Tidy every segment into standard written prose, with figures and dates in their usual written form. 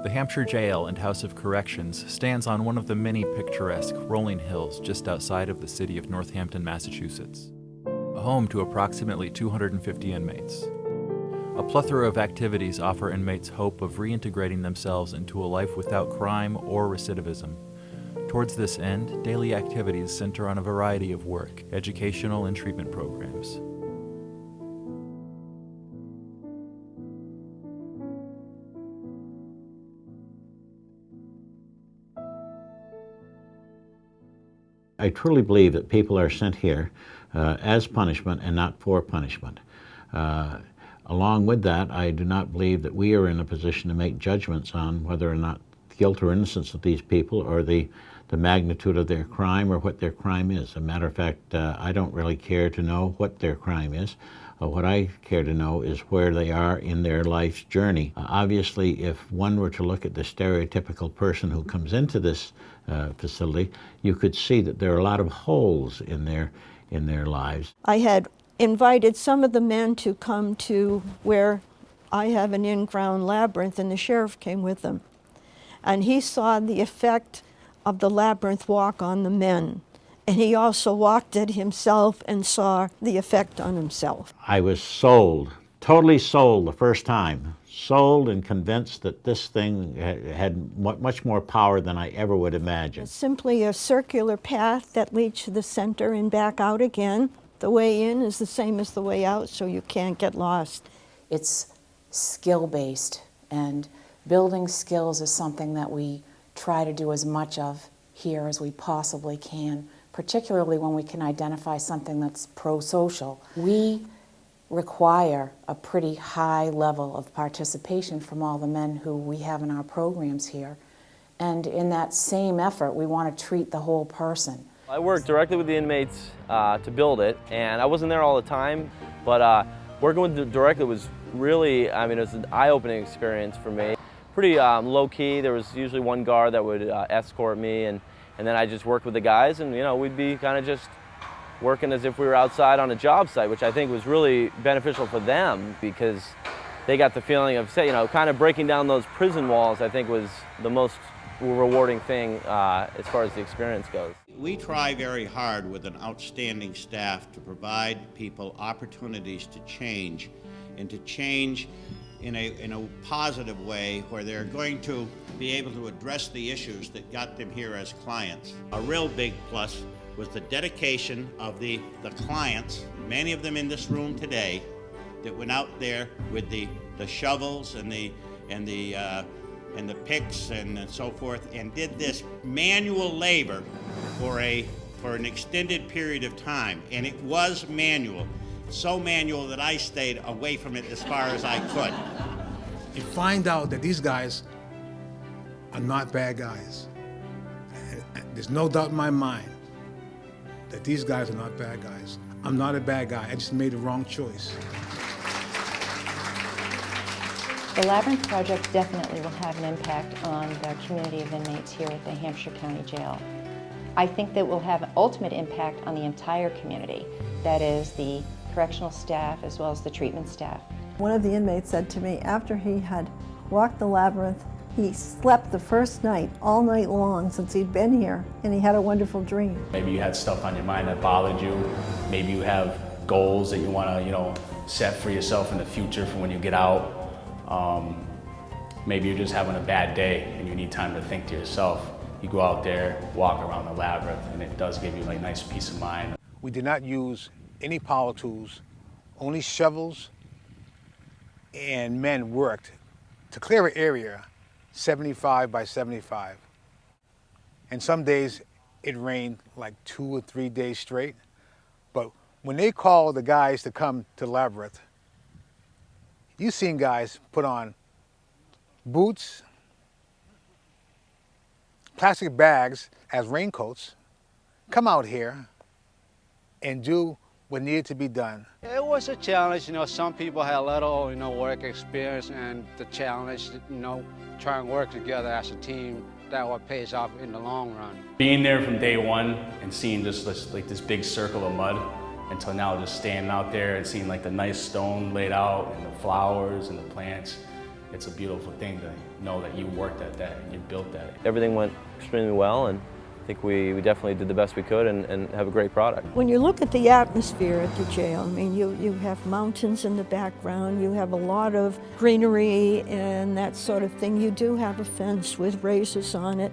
The Hampshire Jail and House of Corrections stands on one of the many picturesque rolling hills just outside of the city of Northampton, Massachusetts, a home to approximately 250 inmates. A plethora of activities offer inmates hope of reintegrating themselves into a life without crime or recidivism. Towards this end, daily activities center on a variety of work, educational and treatment programs. I truly believe that people are sent here as punishment and not for punishment. Along with that, I do not believe that we are in a position to make judgments on whether or not guilt or innocence of these people or the magnitude of their crime or what their crime is. As a matter of fact, I don't really care to know what their crime is. What I care to know is where they are in their life's journey. Obviously, if one were to look at the stereotypical person who comes into this facility, you could see that there are a lot of holes in their lives. I had invited some of the men to come to where I have an in-ground labyrinth, and the sheriff came with them. And he saw the effect of the labyrinth walk on the men. And he also walked it himself and saw the effect on himself. I was sold, totally sold the first time. Sold and convinced that this thing had much more power than I ever would imagine. It's simply a circular path that leads to the center and back out again. The way in is the same as the way out, so you can't get lost. It's skill-based, and building skills is something that we try to do as much of here as we possibly can, particularly when we can identify something that's pro-social. We require a pretty high level of participation from all the men who we have in our programs here. And in that same effort, we want to treat the whole person. I worked directly with the inmates to build it, and I wasn't there all the time, but working with them directly was really, it was an eye-opening experience for me. Pretty low-key. There was usually one guard that would escort me, and then I just worked with the guys, and we'd be kind of just working as if we were outside on a job site, which I think was really beneficial for them because they got the feeling of, kind of breaking down those prison walls. I think was the most rewarding thing as far as the experience goes. We try very hard with an outstanding staff to provide people opportunities to change, and to change in a positive way where they're going to be able to address the issues that got them here as clients. A real big plus was the dedication of the clients, many of them in this room today, that went out there with the shovels and the picks and so forth, and did this manual labor for an extended period of time. And it was manual, so manual that I stayed away from it as far as I could. You find out that these guys are not bad guys. There's no doubt in my mind that these guys are not bad guys. I'm not a bad guy, I just made the wrong choice. The Labyrinth project definitely will have an impact on the community of inmates here at the Hampshire County Jail. I think that will have an ultimate impact on the entire community, that is the correctional staff as well as the treatment staff. One of the inmates said to me after he had walked the labyrinth, he slept the first night, all night long since he'd been here, and he had a wonderful dream. Maybe you had stuff on your mind that bothered you. Maybe you have goals that you want to, set for yourself in the future for when you get out. Maybe you're just having a bad day and you need time to think to yourself. You go out there, walk around the labyrinth, and it does give you a nice peace of mind. We did not use any power tools, only shovels, and men worked to clear an area 75 by 75. And some days it rained like 2 or 3 days straight. But when they called the guys to come to Labyrinth, you've seen guys put on boots, plastic bags as raincoats, come out here and do what needed to be done. It was a challenge, some people had a little, work experience, and the challenge, try and work together as a team, that what pays off in the long run. Being there from day one and seeing just this big circle of mud until now, just standing out there and seeing the nice stone laid out and the flowers and the plants, it's a beautiful thing to know that you worked at that and you built that. Everything went extremely well, and I think we definitely did the best we could and have a great product. When you look at the atmosphere at the jail, I mean, you have mountains in the background, you have a lot of greenery and that sort of thing. You do have a fence with raisins on it.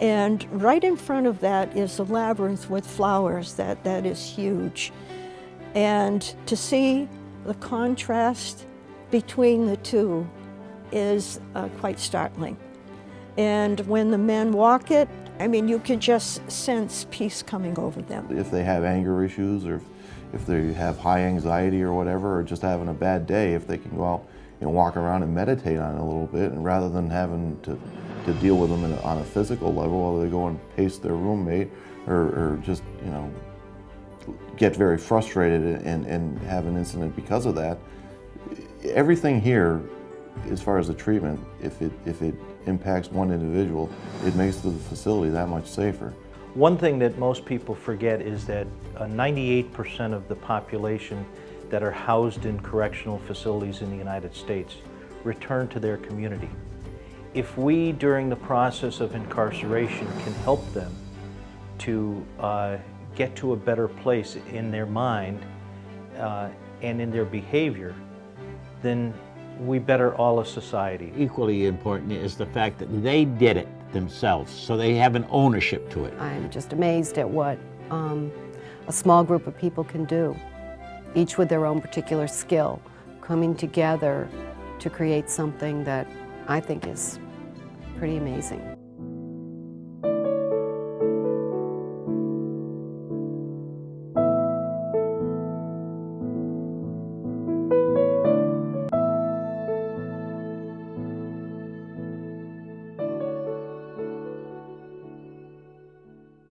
And right in front of that is the labyrinth with flowers. That is huge. And to see the contrast between the two is quite startling. And when the men walk it, I mean, you can just sense peace coming over them. If they have anger issues, or if they have high anxiety or whatever, or just having a bad day, if they can go out and walk around and meditate on it a little bit, and rather than having to deal with them on a physical level, whether they go and pace their roommate or just, you know, get very frustrated and have an incident because of that. Everything here, as far as the treatment, if it impacts one individual, it makes the facility that much safer. One thing that most people forget is that 98% of the population that are housed in correctional facilities in the United States return to their community. If we, during the process of incarceration, can help them to get to a better place in their mind and in their behavior, then we better all of society. Equally important is the fact that they did it themselves, so they have an ownership to it. I'm just amazed at what a small group of people can do, each with their own particular skill, coming together to create something that I think is pretty amazing.